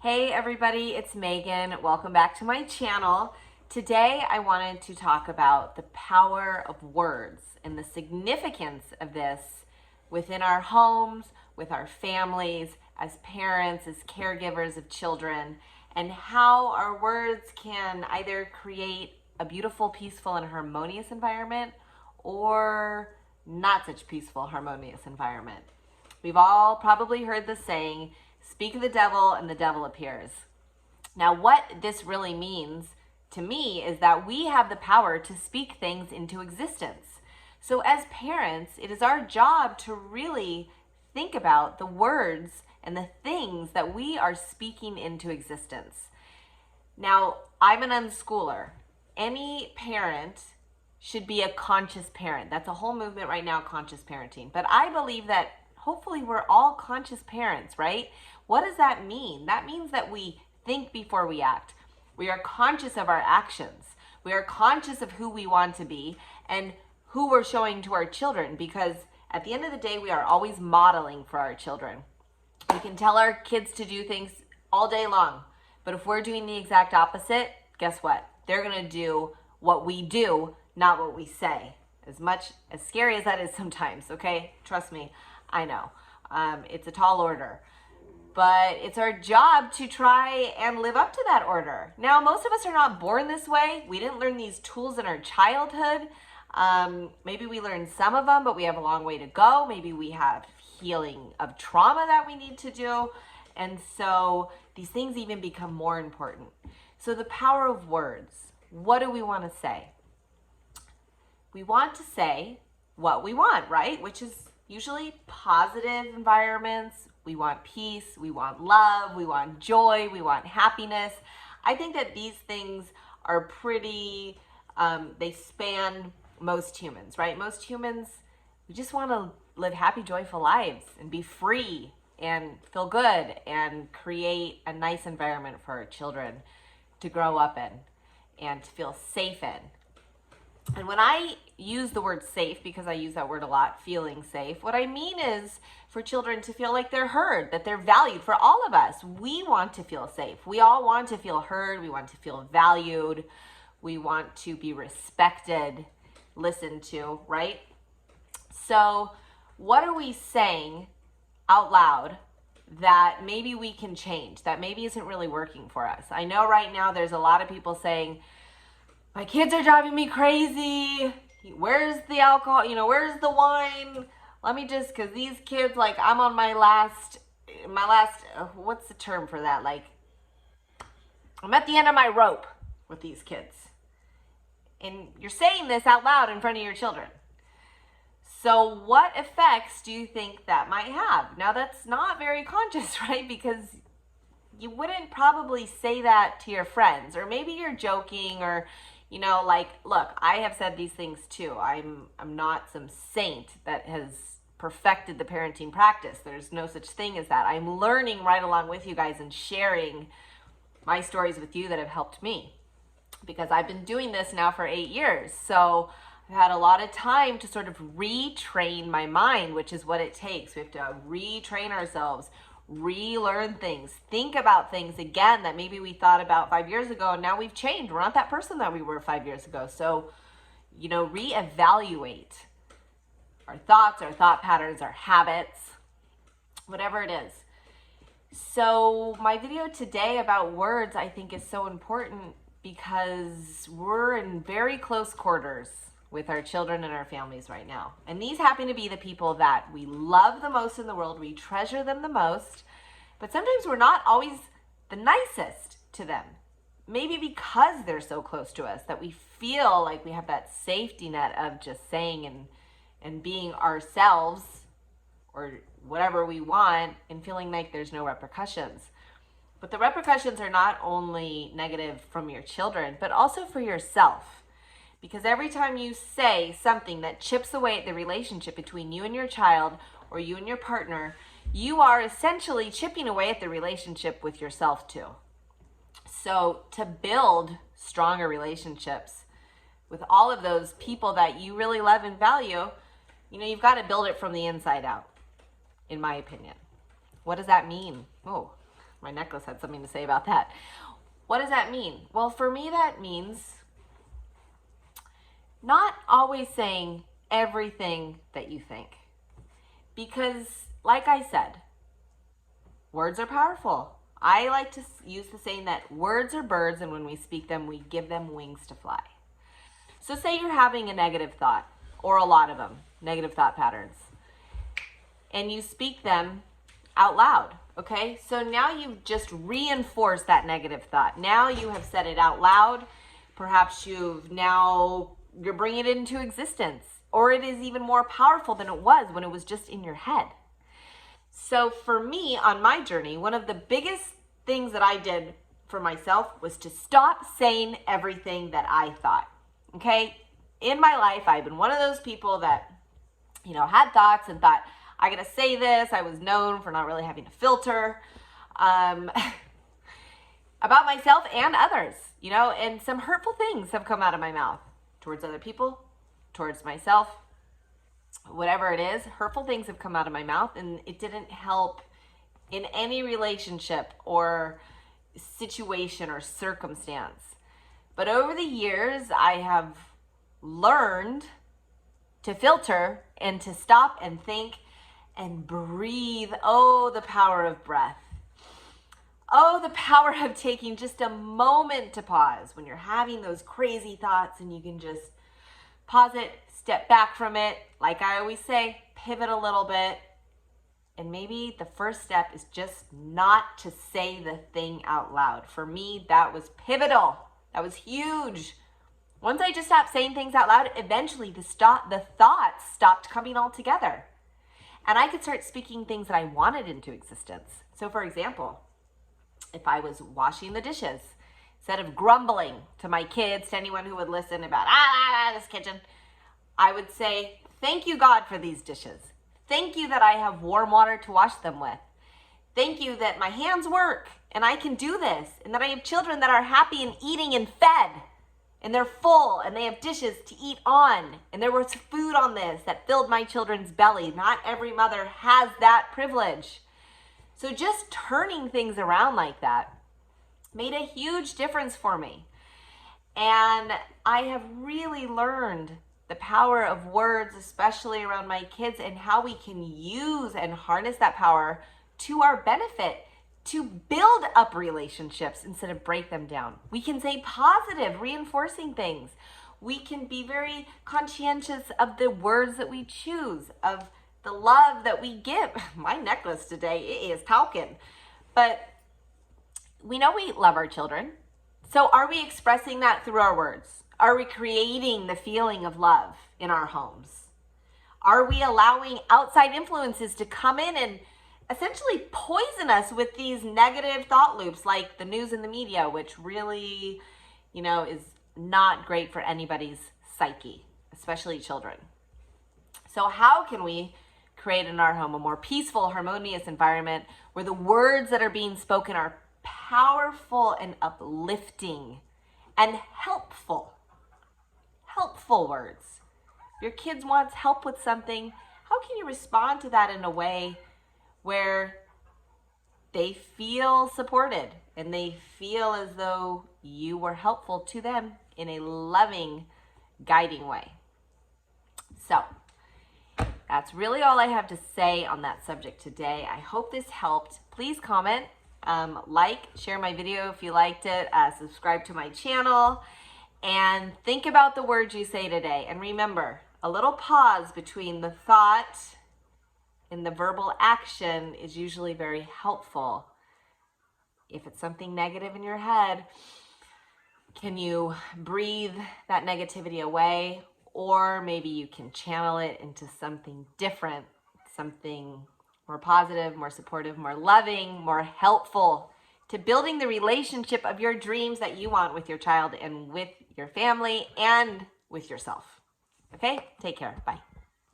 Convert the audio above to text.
Hey everybody, it's Megan. Welcome back to my channel. Today I wanted to talk about the power of words and the significance of this within our homes, with our families, as parents, as caregivers of children, and how our words can either create a beautiful, peaceful, and harmonious environment or not such peaceful, harmonious environment. We've all probably heard the saying, speak of the devil and the devil appears. Now, what this really means to me is that we have the power to speak things into existence. So as parents, it is our job to really think about the words and the things that we are speaking into existence. Now, I'm an unschooler. Any parent should be a conscious parent. That's a whole movement right now, conscious parenting. But I believe that hopefully we're all conscious parents, right? What does that mean? That means that we think before we act. We are conscious of our actions. We are conscious of who we want to be and who we're showing to our children, because at the end of the day, we are always modeling for our children. We can tell our kids to do things all day long, but if we're doing the exact opposite, guess what? They're gonna do what we do, not what we say. As scary as that is sometimes, okay? Trust me, I know. It's a tall order. But it's our job to try and live up to that order. Now, most of us are not born this way. We didn't learn these tools in our childhood. Maybe we learned some of them, but we have a long way to go. Maybe we have healing of trauma that we need to do. And so these things even become more important. So the power of words. What do we want to say? We want to say what we want, right? Which is usually positive environments. We want peace, we want love, we want joy, we want happiness. I think that these things are pretty, they span most humans, right? Most humans, we just want to live happy, joyful lives and be free and feel good and create a nice environment for our children to grow up in and to feel safe in. And when I use the word safe, because I use that word a lot, feeling safe, what I mean is for children to feel like they're heard, that they're valued. For all of us, we want to feel safe. We all want to feel heard. We want to feel valued. We want to be respected, listened to, right? So what are we saying out loud that maybe we can change, that maybe isn't really working for us? I know right now there's a lot of people saying, my kids are driving me crazy. Where's the alcohol? Where's the wine? Let me just, because these kids, like, I'm on my last, what's the term for that? Like, I'm at the end of my rope with these kids. And you're saying this out loud in front of your children. So what effects do you think that might have? Now, that's not very conscious, right? Because you wouldn't probably say that to your friends, or maybe you're joking, or look, I have said these things too. I'm not some saint that has perfected the parenting practice. There's no such thing as that. I'm learning right along with you guys and sharing my stories with you that have helped me, because I've been doing this now for 8 years. So I've had a lot of time to sort of retrain my mind, which is what it takes. We have to retrain ourselves, relearn things, think about things again that maybe we thought about 5 years ago, and now we've changed. We're not that person that we were 5 years ago. So, reevaluate our thoughts, our thought patterns, our habits, whatever it is. So my video today about words, I think, is so important because we're in very close quarters with our children and our families right now. And these happen to be the people that we love the most in the world. We treasure them the most, but sometimes we're not always the nicest to them. Maybe because they're so close to us that we feel like we have that safety net of just saying and being ourselves or whatever we want and feeling like there's no repercussions. But the repercussions are not only negative from your children, but also for yourself. Because every time you say something that chips away at the relationship between you and your child or you and your partner, you are essentially chipping away at the relationship with yourself too. So to build stronger relationships with all of those people that you really love and value, you've got to build it from the inside out, in my opinion. What does that mean? Oh, My necklace had something to say about that. What does that mean? Well, for me, that means not always saying everything that you think. Because, like I said, words are powerful. I like to use the saying that words are birds, and when we speak them, we give them wings to fly. So say you're having a negative thought, or a lot of them, negative thought patterns, and you speak them out loud, okay? So now you've just reinforced that negative thought. Now you have said it out loud. Perhaps you're bringing it into existence, or it is even more powerful than it was when it was just in your head. So for me, on my journey, one of the biggest things that I did for myself was to stop saying everything that I thought, okay? In my life, I've been one of those people that, had thoughts and thought, I gotta say this. I was known for not really having a filter about myself and others, and some hurtful things have come out of my mouth towards other people, towards myself. Whatever it is, hurtful things have come out of my mouth, and it didn't help in any relationship or situation or circumstance. But over the years, I have learned to filter and to stop and think and breathe. Oh, the power of breath. Oh, the power of taking just a moment to pause when you're having those crazy thoughts, and you can just pause it, step back from it. Like I always say, pivot a little bit. And maybe the first step is just not to say the thing out loud. For me, that was pivotal. That was huge. Once I just stopped saying things out loud, eventually the thoughts stopped coming all together. And I could start speaking things that I wanted into existence. So for example, if I was washing the dishes, instead of grumbling to my kids, to anyone who would listen about, this kitchen, I would say, thank you, God, for these dishes. Thank you that I have warm water to wash them with. Thank you that my hands work and I can do this, and that I have children that are happy and eating and fed, and they're full and they have dishes to eat on, and there was food on this that filled my children's belly. Not every mother has that privilege. So just turning things around like that made a huge difference for me. And I have really learned the power of words, especially around my kids, and how we can use and harness that power to our benefit to build up relationships instead of break them down. We can say positive, reinforcing things. We can be very conscientious of the words that we choose, of the love that we give. My necklace today, it is talking. But we know we love our children. So are we expressing that through our words? Are we creating the feeling of love in our homes? Are we allowing outside influences to come in and essentially poison us with these negative thought loops like the news and the media, which really, is not great for anybody's psyche, especially children? So how can we create in our home a more peaceful, harmonious environment where the words that are being spoken are powerful and uplifting and helpful words? Your kids wants help with something. How can you respond to that in a way where they feel supported and they feel as though you were helpful to them in a loving, guiding way? So that's really all I have to say on that subject today. I hope this helped. Please comment, share my video if you liked it, subscribe to my channel, and think about the words you say today. And remember, a little pause between the thought and the verbal action is usually very helpful. If it's something negative in your head, can you breathe that negativity away? Or maybe you can channel it into something different, something more positive, more supportive, more loving, more helpful to building the relationship of your dreams that you want with your child and with your family and with yourself. Okay? Take care. Bye.